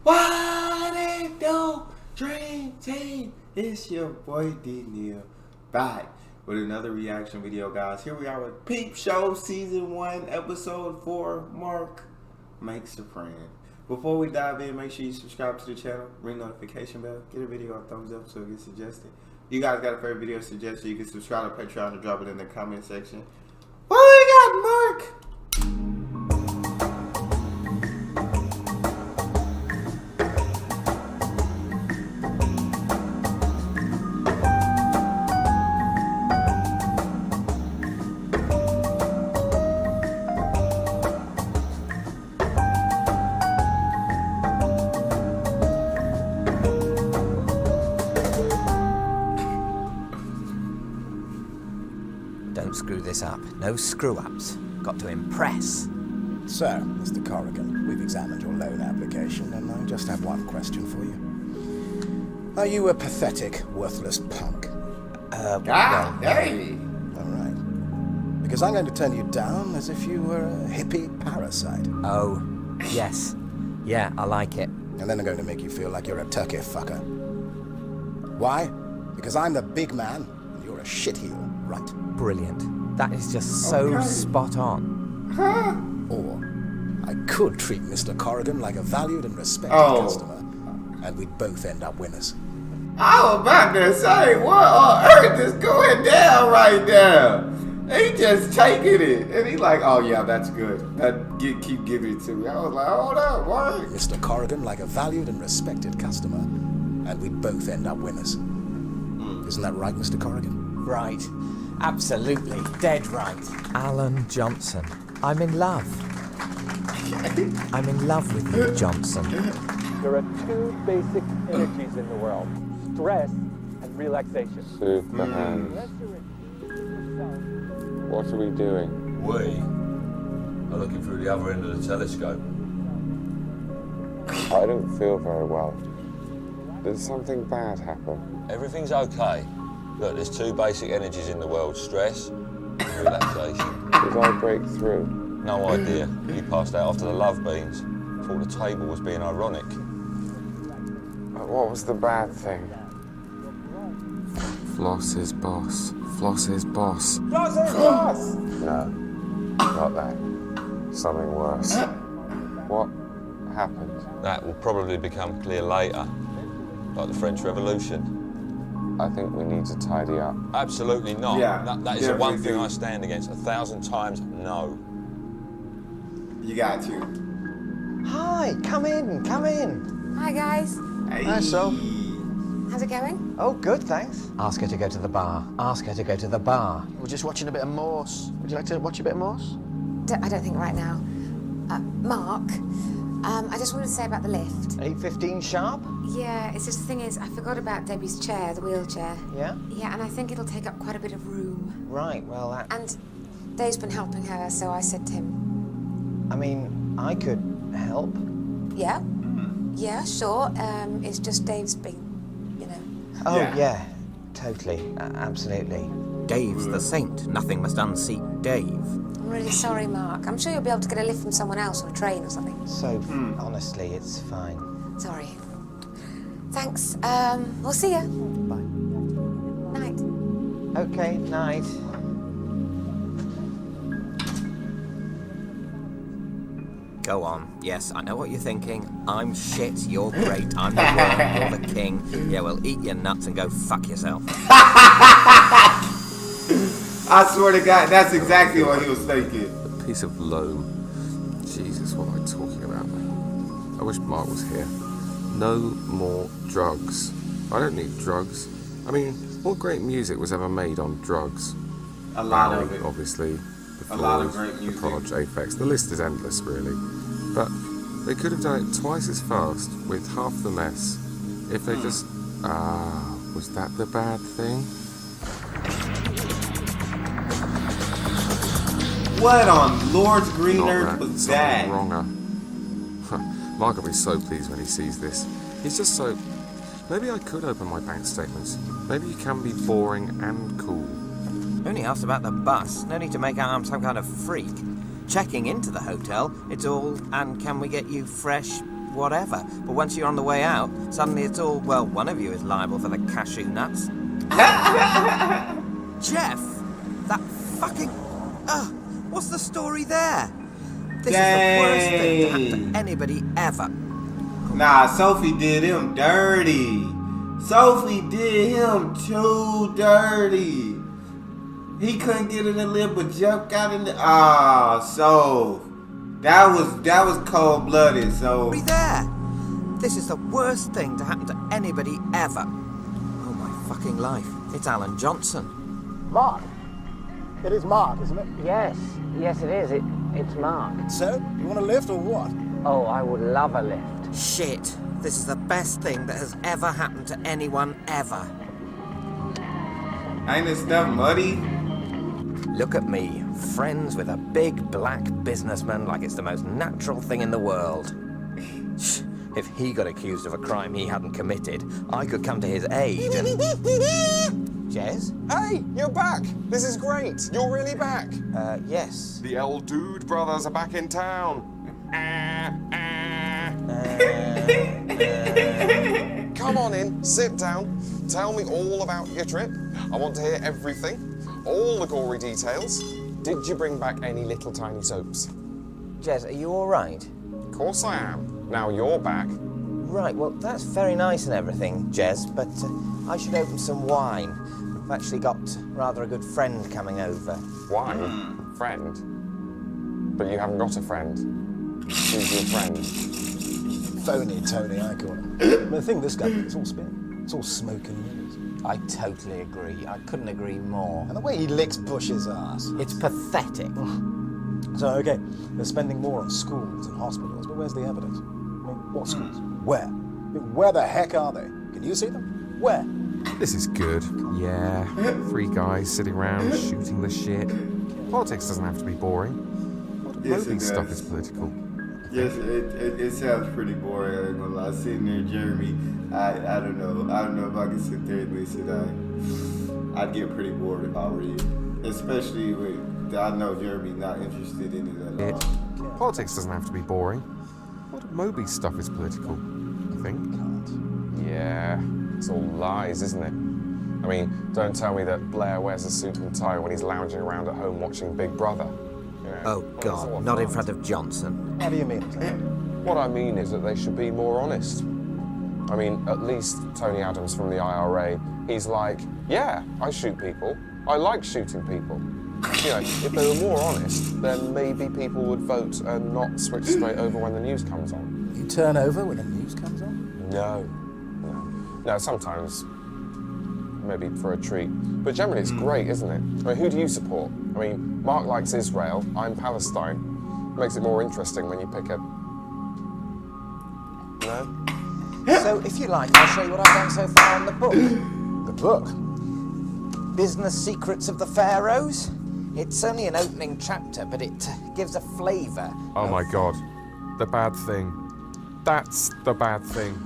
What it do, Dream Team? It's your boy D Neal back with another reaction video, guys. Here we are with Peep Show Season 1, Episode 4, Mark Makes a Friend. Before we dive in, make sure you subscribe to the channel, ring notification bell, get a video a thumbs up so it gets suggested. You guys got a favorite video suggestion, you can subscribe to Patreon and drop it in the comment section. What we got, Mark? Don't screw this up. No screw-ups. Got to impress. So, Mr. Corrigan, we've examined your loan application, and I just have one question for you. Are you a pathetic, worthless punk? God dang. All right. Because I'm going to turn you down as if you were a hippie parasite. Oh, yes. Yeah, I like it. And then I'm going to make you feel like you're a turkey fucker. Why? Because I'm the big man, and you're a shitheel, right? Brilliant. That is just so spot on. Huh? Or I could treat Mr. Corrigan like a valued and respected customer, and we'd both end up winners. I was about to say, what on earth is going down right now? He just taking it, and he like, oh yeah, that's good. Keep giving it to me. I was like, hold up, what? Mr. Corrigan like a valued and respected customer, and we'd both end up winners. Isn't that right, Mr. Corrigan? Right. Absolutely. Dead right. Alan Johnson. I'm in love. I'm in love with you, Johnson. There are two basic energies in the world: stress and relaxation. Superman. Unless you're in yourself, What are we doing? We are looking through the other end of the telescope. I don't feel very well. Did something bad happen? Everything's okay. Look, there's two basic energies in the world: stress and relaxation. Did I break through? No idea. You passed out after the love beans. Thought the table was being ironic. What was the bad thing? Floss is boss. Floss is boss. Floss is boss! No, not that. Something worse. What happened? That will probably become clear later. Like the French Revolution. I think we need to tidy up. Absolutely not. Yeah, That is the one definitely thing do. I stand against 1,000 times no. You got to. Hi, come in, come in. Hi guys, Hey. Hi, Sol. how's it going? Oh, good, thanks. Ask her to go to the bar. Ask her to go to the bar. We're just watching a bit of Morse. Would you like to watch a bit of Morse? I don't think right now. Mark, I just wanted to say about the lift. 8:15 sharp? Yeah, it's just the thing is, I forgot about Debbie's chair, the wheelchair. Yeah? Yeah, and I think it'll take up quite a bit of room. Right, well, that... And Dave's been helping her, so I said to him, I mean, I could help. yeah, yeah, sure. It's just Dave's been, you know. Oh, Yeah. yeah, totally, absolutely. Dave's the saint. Nothing must unseat Dave. I'm really sorry, Mark. I'm sure you'll be able to get a lift from someone else on a train or something. So, honestly, it's fine. Sorry. Thanks. We'll see you. Bye. Night. Okay, night. Go on. Yes, I know what you're thinking. I'm shit, you're great. I'm the worm, you're the king. Yeah, well, eat your nuts and go fuck yourself. I swear to God, that's exactly what he was thinking. A piece of loam. Jesus, what am I talking about? I wish Mark was here. No more drugs. I don't need drugs. I mean, what great music was ever made on drugs? A lot of Bowie, it. obviously. The A lot of Floyd, great the music. Proj, Aphex. The list is endless, really. But they could have done it twice as fast with half the mess if they just... was that the bad thing? What on Lord's green Not earth that, was something that? wronger. Mark will be so pleased when he sees this. He's just so... Maybe I could open my bank statements. Maybe you can be boring and cool. Only asked about the bus. No need to make out I'm some kind of freak. Checking into the hotel, it's all, and can we get you fresh whatever. But once you're on the way out, suddenly it's all, well, one of you is liable for the cashew nuts. Jeff, that fucking... what's the story there? This is the worst thing to happen to anybody ever. Nah, Sophie did him dirty. Sophie did him too dirty. He couldn't get in the lip, but Jeff got in the... so... That was cold-blooded, so... Be there. This is the worst thing to happen to anybody ever. Oh, my fucking life. It's Alan Johnson. Mark. It is Mark, isn't it? Yes, it is. It's Mark. So, you want a lift or what? Oh, I would love a lift. Shit. This is the best thing that has ever happened to anyone ever. Ain't this stuff muddy? Look at me, friends with a big black businessman like it's the most natural thing in the world. If he got accused of a crime he hadn't committed, I could come to his aid and... Jez? Hey, you're back! This is great! You're really back! Yes. The old Dude brothers are back in town. Come on in, sit down. Tell me all about your trip. I want to hear everything. All the gory details. Did you bring back any little tiny soaps? Jez, are you all right? Of course I am. Now you're back. Right, well, that's very nice and everything, Jez, but I should open some wine. I've actually got rather a good friend coming over. Wine? Friend? But you haven't got a friend. Who's your friend? Phony Tony, I call him. But the thing this guy did, it's all spin. It's all smoke and mirrors. I totally agree. I couldn't agree more. And the way he licks Bush's ass. It's pathetic. So, okay, they're spending more on schools and hospitals, but where's the evidence? I mean, what schools? Where? I mean, where the heck are they? Can you see them? Where? This is good. Yeah. 3 guys sitting around shooting the shit. Politics doesn't have to be boring. Yes, Movie it stuff does. is political. Yes, it sounds pretty boring. I ain't gonna lie. Sitting there, Jeremy, I don't know. I don't know if I can sit there and listen. I'd get pretty bored if I were you. Especially with, I know Jeremy's not interested in it at all. Politics doesn't have to be boring. What Moby stuff is political, I think. Yeah, it's all lies, isn't it? I mean, don't tell me that Blair wears a suit and tie when he's lounging around at home watching Big Brother. You know, Oh, God, not in front of Johnson. How do you mean? What I mean is that they should be more honest. I mean, at least Tony Adams from the IRA, he's like, yeah, I shoot people. I like shooting people. You know, if they were more honest, then maybe people would vote and not switch straight over when the news comes on. You turn over when the news comes on? No. No, sometimes, maybe for a treat. But generally it's great, isn't it? I mean, who do you support? I mean, Mark likes Israel, I'm Palestine. Makes it more interesting when you pick a... No? So, if you like, I'll show you what I've done so far in the book. The book? Business Secrets of the Pharaohs. It's only an opening chapter, but it gives a flavour. Oh my God. The bad thing. That's the bad thing.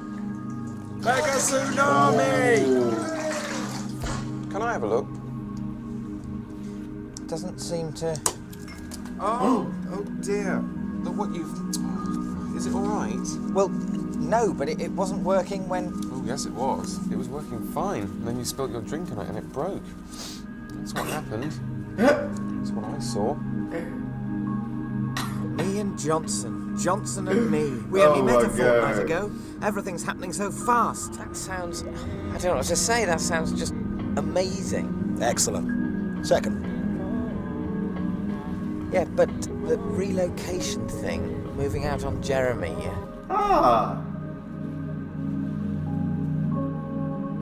Mega tsunami! Can I have a look? Doesn't seem to... Oh dear. Look what you've... Is it all right? Well, no, but it wasn't working when... Oh, yes, it was. It was working fine. And then you spilt your drink on it and it broke. That's what happened. That's what I saw. Me and Johnson. Johnson and me. We Oh only met a my fortnight God. ago. Everything's happening so fast. That sounds... I don't know what to say. That sounds just amazing. Excellent. Second. Yeah, but the relocation thing, moving out on Jeremy...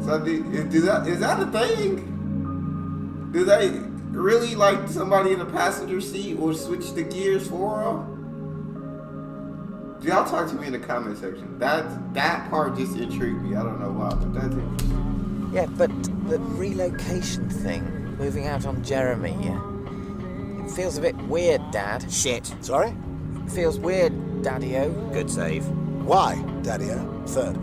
So is that a thing? Do they really like somebody in the passenger seat or switch the gears for them? Y'all talk to me in the comment section. That part just intrigued me. I don't know why, but that's interesting. Yeah, but the relocation thing, moving out on Jeremy... It feels a bit weird, Dad. Shit. Sorry? It feels weird, Daddy-o. Good save. Why, Daddy-o? Third.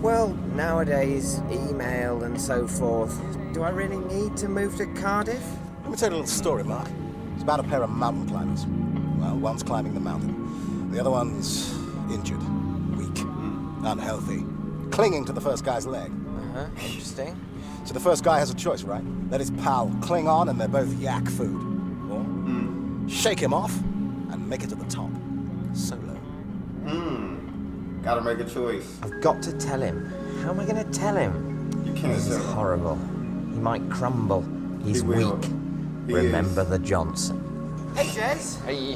Well, nowadays, email and so forth. Do I really need to move to Cardiff? Let me tell you a little story, Mark. It's about a pair of mountain climbers. Well, one's climbing the mountain. The other one's injured, weak. unhealthy, clinging to the first guy's leg. Interesting. So the first guy has a choice, right? Let his pal cling on and they're both yak food. Or shake him off and make it to the top. Solo. Gotta make a choice. I've got to tell him. How am I going to tell him? You can't This is tell him. horrible. He might crumble. He's He will. weak. He Remember is. the Johnson. Hey, Jez. Hey.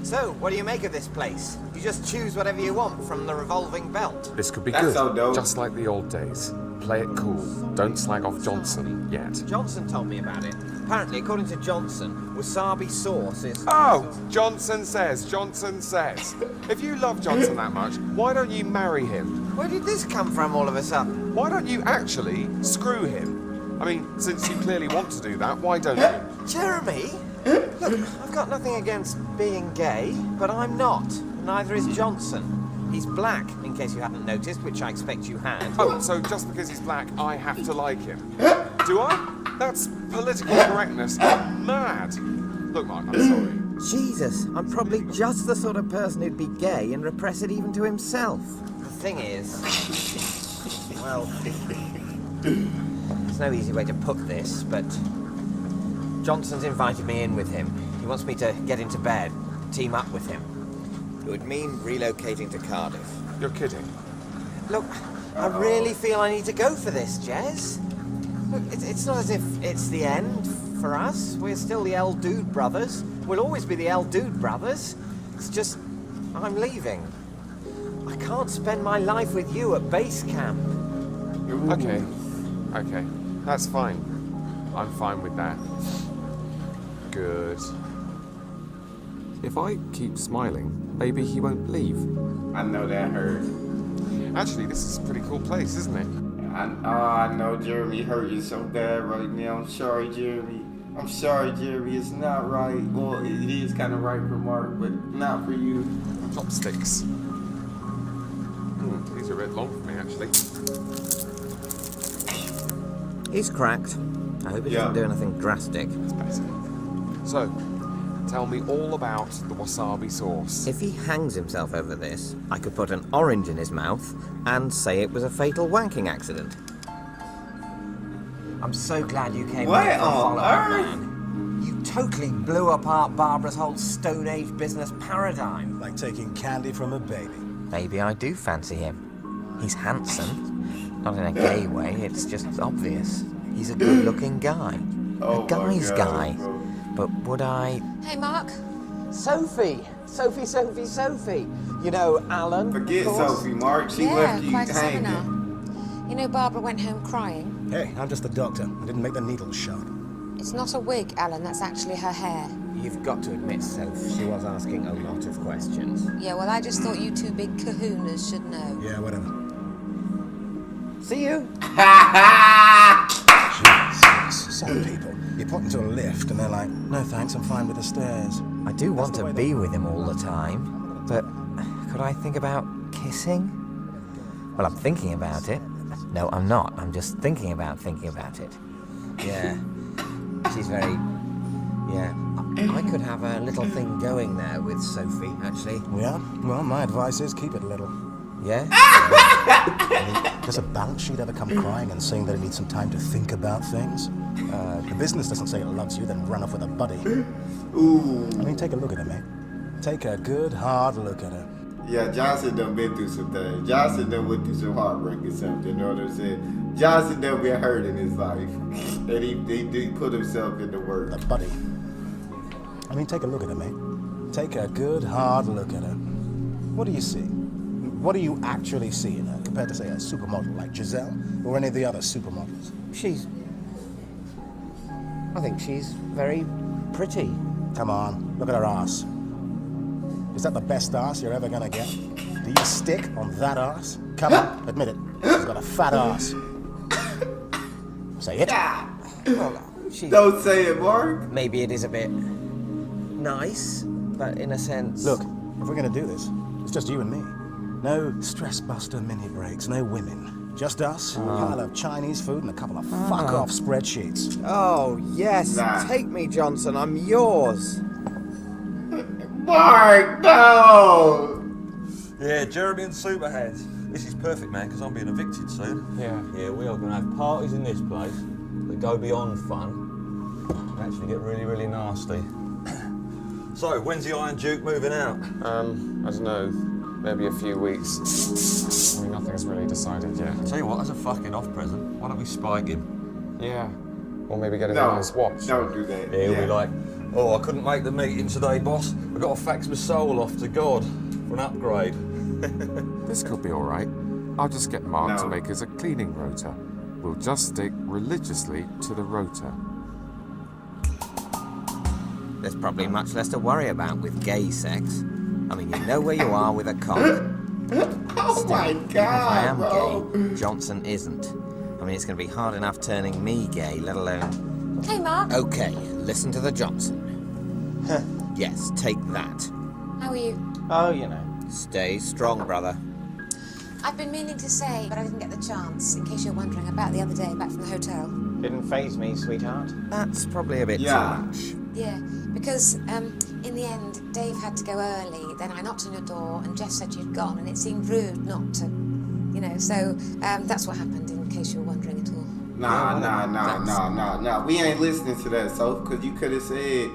So, what do you make of this place? You just choose whatever you want from the revolving belt. This could be That's good. so dope. Just like the old days. Play it cool. Don't slag off Johnson yet. Johnson told me about it. Apparently, according to Johnson, wasabi sauce is... Oh, Johnson says. Johnson says. If you love Johnson that much, why don't you marry him? Where did this come from all of a sudden? Why don't you actually screw him? I mean, since you clearly want to do that, why don't you? Jeremy? Look, I've got nothing against being gay, but I'm not. Neither is Johnson. He's black, in case you hadn't noticed, which I expect you had. Oh, so just because he's black, I have to like him. Do I? That's political correctness. Mad. Look, Mark, I'm sorry. Jesus, I'm probably just the sort of person who'd be gay and repress it even to himself. The thing is... Well... There's no easy way to put this, but... Johnson's invited me in with him. He wants me to get into bed, team up with him. It would mean relocating to Cardiff. You're kidding. Look, I really feel I need to go for this, Jez. Look, it's not as if it's the end for us. We're still the L Dude brothers. We'll always be the L Dude brothers. It's just, I'm leaving. I can't spend my life with you at base camp. Okay. Okay. That's fine. I'm fine with that. Good. If I keep smiling, maybe he won't leave. I know that hurt. Actually, this is a pretty cool place, isn't it? I know Jeremy hurt you so bad right now. I'm sorry, Jeremy. I'm sorry, Jeremy. It's not right. Well, it is kind of right for Mark, but not for you. Chopsticks. These are a bit long for me, actually. He's cracked. I hope he doesn't do anything drastic. It's better. So, tell me all about the wasabi sauce. If he hangs himself over this, I could put an orange in his mouth and say it was a fatal wanking accident. I'm so glad you came What here for a on follow-up, earth? man. You totally blew apart Barbara's whole Stone Age business paradigm. Like taking candy from a baby. Maybe I do fancy him. He's handsome. Not in a gay way, it's just obvious. He's a good-looking guy. Oh A guy's my guy. God, bro. But would I... Hey, Mark. Sophie! Sophie! You know, Alan, Forget of course. Sophie, Mark. She Yeah, left you quite a hanging. seminar. You know, Barbara went home crying. Hey, I'm just the doctor. I didn't make the needles sharp. It's not a wig, Alan. That's actually her hair. You've got to admit, Soph, she was asking a lot of questions. Yeah, well, I just thought you two big kahunas should know. Yeah, whatever. See you. Jesus, some people. You put them to a lift and they're like, no thanks, I'm fine with the stairs. I do want the to way be with him all the time, but could I think about kissing? Well, I'm thinking about it. No, I'm not. I'm just thinking about it. Yeah. She's very... Yeah. I could have a little thing going there with Sophie, actually. Yeah? Well, my advice is keep it little. Yeah? Does a balance sheet ever come crying and saying that it needs some time to think about things? The business doesn't say it loves you, then run off with a buddy. Ooh. I mean, take a look at her, mate. Take a good, hard look at her. Yeah, Johnson done been through some things. Johnson done went through some heartbreak or something, you know what I'm saying? Johnson done been hurt in his life. And he put himself into work. A buddy. I mean, take a look at her, mate. Take a good, hard look at her. What do you see? What do you actually see in her compared to, say, a supermodel like Giselle or any of the other supermodels? I think she's very pretty. Come on, look at her ass. Is that the best ass you're ever gonna get? Do you stick on that ass? Come on, admit it. She's got a fat ass. Say it. Well, she's... Don't say it, Mark. Maybe it is a bit nice, but in a sense... Look, if we're gonna do this, it's just you and me. No stress buster mini breaks, no women. Just us, a pile of Chinese food and a couple of fuck-off spreadsheets. Oh, yes. Nah. Take me, Johnson. I'm yours. Mark, no! Yeah, Jeremy and Superhead. This is perfect, man, because I'm being evicted soon. Yeah. Yeah, we are going to have parties in this place that go beyond fun and actually get really, really nasty. So, when's the Iron Duke moving out? I don't know, maybe a few weeks. I mean, nothing's really decided yet. Tell you what, as a fucking off present, why don't we spike him? Yeah. Or maybe get a No, nice watch. don't do that. Yeah, he'll be like, oh, I couldn't make the meeting today, boss. I've got to fax my soul off to God for an upgrade. This could be all right. I'll just get Mark to No. make us a cleaning rota. We'll just stick religiously to the rota. There's probably much less to worry about with gay sex. I mean, you know where you are with a cock. Oh Still, my even if I God, am bro. gay, Johnson isn't. I mean, it's going to be hard enough turning me gay, let alone... Hey, Mark. Okay, listen to the Johnson. Yes, take that. How are you? Oh, you know. Stay strong, brother. I've been meaning to say, but I didn't get the chance, in case you're wondering, about the other day back from the hotel. Didn't faze me, sweetheart. That's probably a bit Yeah. too much. Yeah, because in the end, Dave had to go early, then I knocked on your door, and Jeff said you'd gone, and it seemed rude not to, you know, so that's what happened, in case you were wondering at all. Nah. We ain't listening to that, so because you could have said,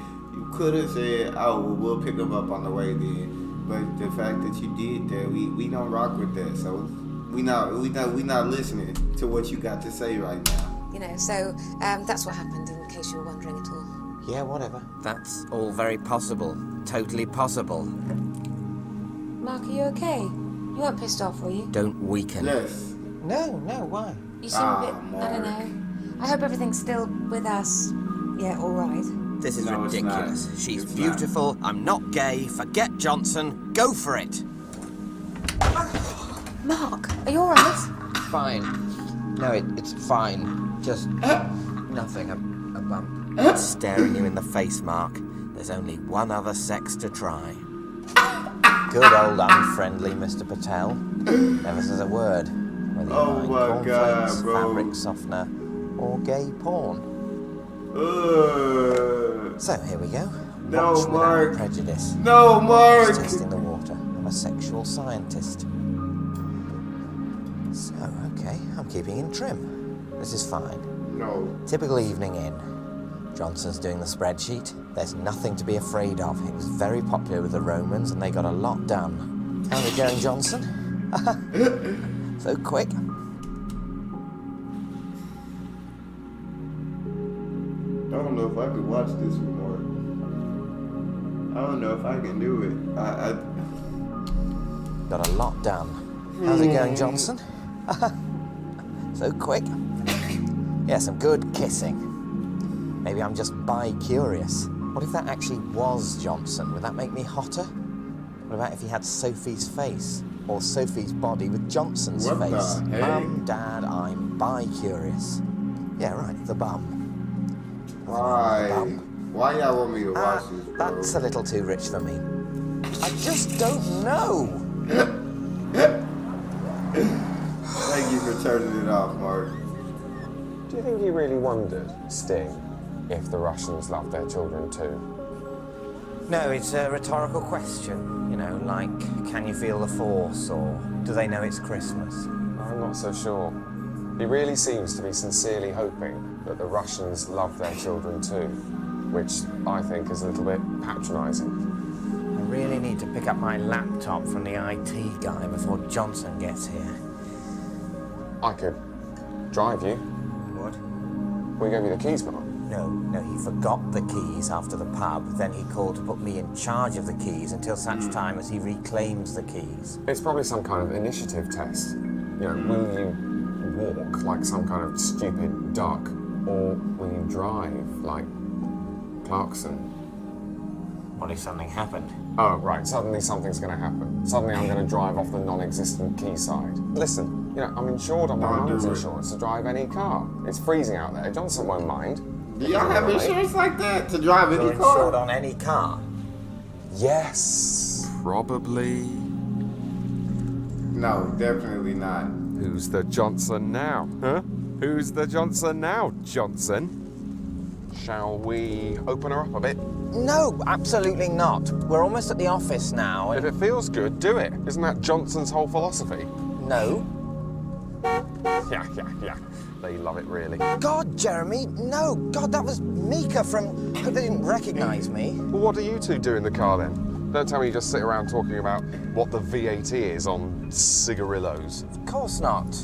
oh, well, we'll pick him up on the way then. But the fact that you did that, we don't rock with that. So we not listening to what you got to say right now. You know, so that's what happened, in case you were wondering at all. Yeah, whatever. That's all very possible. Totally possible. Mark, are you okay? You weren't pissed off, were you? Don't weaken. Yes. No, why? You seem a bit, I don't know. I hope everything's still with us. Yeah, all right. This is No, it's ridiculous. not. She's It's beautiful. I'm not gay. Forget Johnson. Go for it. Mark, are you all right? Fine. No, it's fine. Just nothing. A bump. Staring you in the face, Mark. There's only one other sex to try. Good old unfriendly Mr. Patel. Never says a word. Whether you Oh mind my cornflakes, God, bro. fabric softener, or gay porn. So here we go. No, Watch without Mark. prejudice. No, Mark. Just testing the water. I'm a sexual scientist. So, okay, I'm keeping in trim. This is fine. No. Typical evening in. Johnson's doing the spreadsheet. There's nothing to be afraid of. It was very popular with the Romans and they got a lot done. How's it going, Johnson? So quick. I don't know if I could watch this anymore. I don't know if I can do it. Got a lot done. How's it going, Johnson? So quick. Yeah, some good kissing. Maybe I'm just bi-curious. What if that actually was Johnson? Would that make me hotter? What about if he had Sophie's face? Or Sophie's body with Johnson's What the face? heck? Mum, Dad, I'm bi-curious. Yeah, right, the bum. Why? Bum. Why y'all want me to watch this, bro? That's a little too rich for me. I just don't know. Thank you for turning it off, Mark. Do you think he really wondered, Sting, if the Russians love their children too? No, it's a rhetorical question. You know, like, can you feel the force, or do they know it's Christmas? I'm not so sure. He really seems to be sincerely hoping that the Russians love their children too, which I think is a little bit patronising. I really need to pick up my laptop from the IT guy before Johnson gets here. I could drive you. What? We gave you the keys, Mark. No, he forgot the keys after the pub. Then he called to put me in charge of the keys until such time as he reclaims the keys. It's probably some kind of initiative test. You know, will you walk like some kind of stupid duck, or will you drive like Clarkson? What if something happened? Oh, right, suddenly something's going to happen. Suddenly I'm going to drive off the non-existent quayside. Listen, you know, I'm insured on my Don't do mum's it. insurance to drive any car. It's freezing out there. Johnson won't mind. Do y'all have insurance like that to drive You're any insured car? on any car. Yes. Probably. No, definitely not. Who's the Johnson now, huh? Who's the Johnson now, Johnson? Shall we open her up a bit? No, absolutely not. We're almost at the office now. If it feels good, do it. Isn't that Johnson's whole philosophy? No. Yeah. They love it, really. God, Jeremy, no. God, that was Mika from... Hope they didn't recognise me. Well, what do you two do in the car, then? Don't tell me you just sit around talking about what the VAT is on cigarillos. Of course not.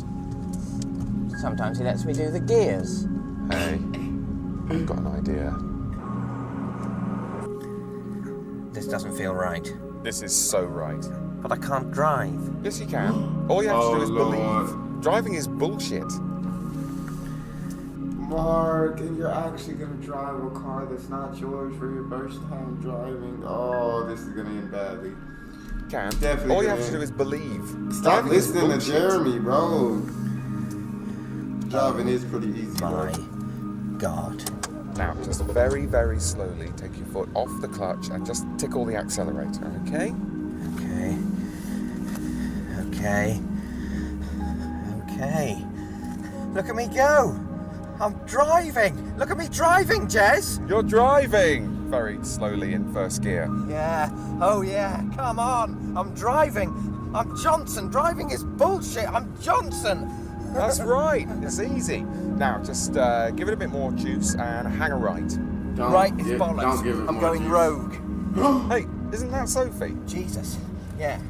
Sometimes he lets me do the gears. Hey, I've got an idea. This doesn't feel right. This is so right. But I can't drive. Yes, you can. All you have to do is Lord. believe. Driving is bullshit. Mark, and you're actually gonna drive a car that's not yours for your first time driving. Oh, this is gonna end badly. You can. Definitely All you have gonna to do is believe. Stop Driving is listening to bullshit. Jeremy, bro. Driving is pretty easy. My God. Now, just very, very slowly take your foot off the clutch and just tickle the accelerator, okay? Okay. Look at me go. I'm driving. Look at me driving, Jez. You're driving! Very slowly in first gear. Yeah. Oh, yeah. Come on. I'm driving. I'm Johnson. Driving is bullshit. I'm Johnson. That's right. It's easy. Now, just give it a bit more juice and hang a right. Right is bollocks. Don't give it I'm more going juice. rogue. Hey, isn't that Sophie? Jesus. Yeah.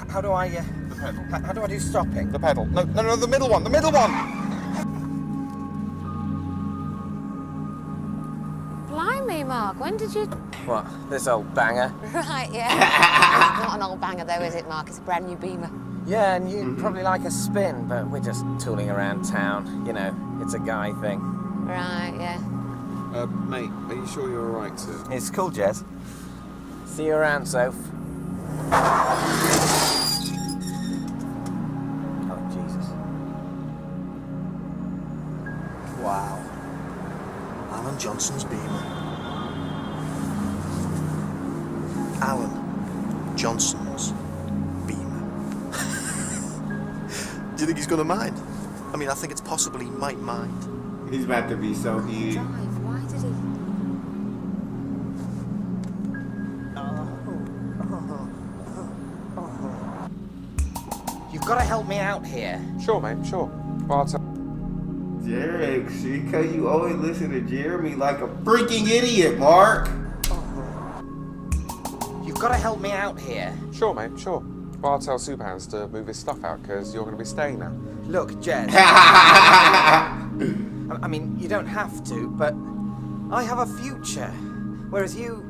How do I... The pedal. How do I do stopping? The pedal. No, the middle one. The middle one! Blimey, Mark, when did you... What? This old banger? Right, yeah. It's not an old banger, though, is it, Mark? It's a brand new Beamer. Yeah, and you'd probably like a spin, but we're just tooling around town. You know, it's a guy thing. Right, yeah. Mate, are you sure you're alright to... It's cool, Jez. See you around, Soph. Oh, Jesus. Wow. Alan Johnson's Beamer. Alan Johnson's Beamer. Do you think he's gonna mind? I mean, I think it's possible he might mind. He's about to be so heated. Drive, why did he... You've got to help me out here. Sure, mate, sure. Well, I'll tell... Derek, because you always listen to Jeremy like a freaking idiot, Mark. You've got to help me out here. Sure, mate, sure. Well, I'll tell Superhands to move his stuff out, because you're going to be staying now. Look, Jez. I mean, you don't have to, but I have a future. Whereas you,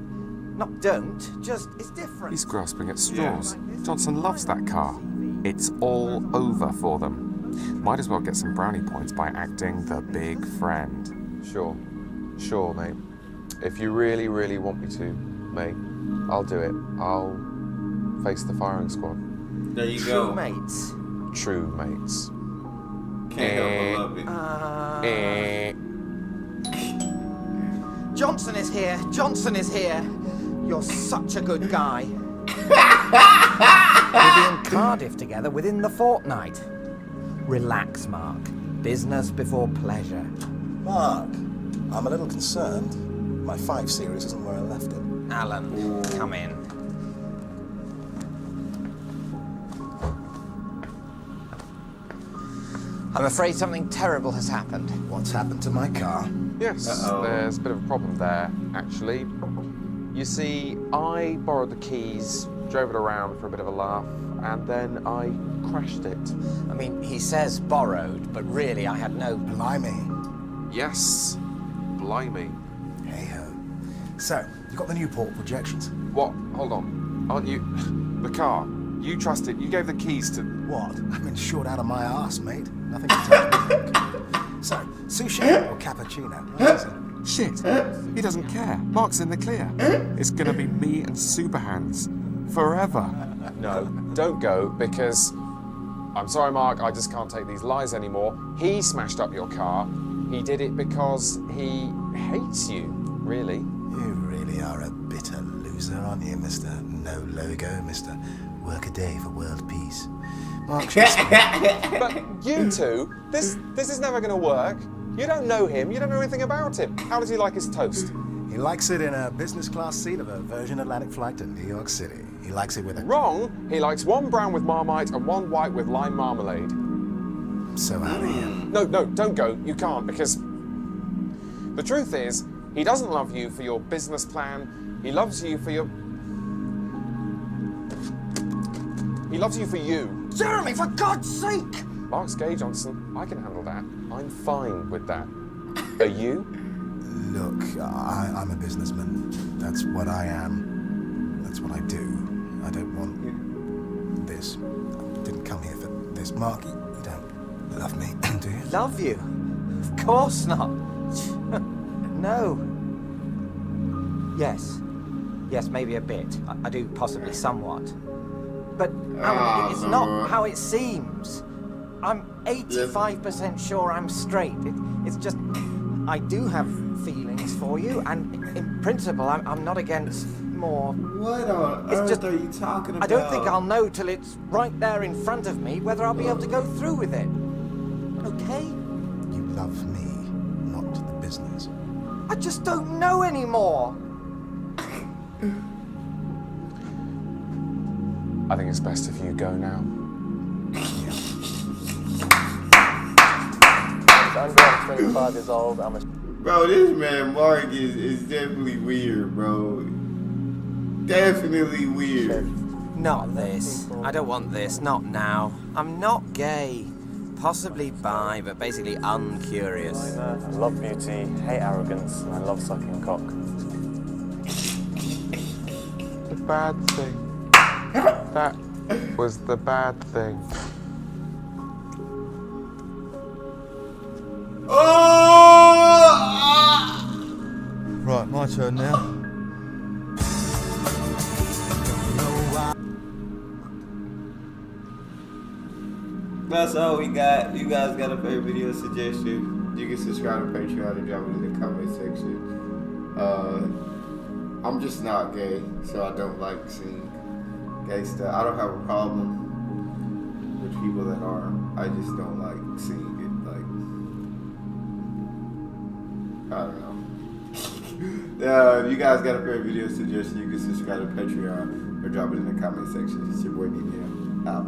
not don't, just, it's different. He's grasping at straws. Johnson loves that car. It's all over for them. Might as well get some brownie points by acting the big friend. Sure, mate. If you really, really want me to, mate, I'll do it. I'll face the firing squad. There you True go. mates. True mates. Can't help but love it. Johnson is here. Johnson is here. You're such a good guy. We'll be in Cardiff together within the fortnight. Relax, Mark. Business before pleasure. Mark, I'm a little concerned. My 5 Series isn't where I left it. Alan, come in. I'm afraid something terrible has happened. What's happened to my car? Yes, there's a bit of a problem there, actually. You see, I borrowed the keys, drove it around for a bit of a laugh, and then I crashed it. I mean, he says borrowed, but really I had no... Blimey. Yes, blimey. Hey-ho. So, you got the Newport projections? What? Hold on. Aren't you... The car. You trusted... You gave the keys to... What? I'm insured out of my arse, mate. Nothing can touch me. So, sushi or cappuccino? What is it? Shit. He doesn't care. Mark's in the clear. It's gonna be me and Superhands. Forever. No, don't go, because... I'm sorry, Mark, I just can't take these lies anymore. He smashed up your car. He did it because he hates you, really. You really are a bitter loser, aren't you, Mr. No Logo, Mr. Work a day for world peace. Mark, But you two, this is never gonna work. You don't know him, you don't know anything about him. How does he like his toast? He likes it in a business class seat of a Virgin Atlantic flight to New York City. He likes it with a... Wrong. He likes one brown with Marmite and one white with lime marmalade. So happy. No, don't go. You can't, because the truth is, he doesn't love you for your business plan. He loves you for your... He loves you for you. Jeremy, for God's sake! Mark's gay, Johnson. I can handle that. I'm fine with that. Are you? Look, I'm a businessman. That's what I am. That's what I do. I don't want this. I didn't come here for this. Mark, you don't love me, do you? Love you? Of course not. No. Yes. Yes, maybe a bit. I do possibly somewhat. But Alan, it's not how it seems. I'm 85% sure I'm straight. It's just, I do have feelings for you, and in principle, I'm not against more. What on earth are you talking about? I don't think I'll know till it's right there in front of me whether I'll be able to go through with it. Okay? You love me, not the business. I just don't know anymore. I think it's best if you go now. I'm 25 years old. I'm a... Bro, this man Mark is definitely weird, bro. Definitely weird. Not this. I don't want this. Not now. I'm not gay. Possibly bi, but basically uncurious. I love beauty, hate arrogance, and I love sucking cock. The bad thing. That was the bad thing. Right, my turn now. That's all we got. You guys got a favorite video suggestion? You can subscribe to Patreon and drop it in the comment section. I'm just not gay, so I don't like seeing gay stuff. I don't have a problem with people that are. I just don't like seeing it. Like, I don't know. You guys got a favorite video suggestion? You can subscribe to Patreon or drop it in the comment section. It's your boy Nino. Out.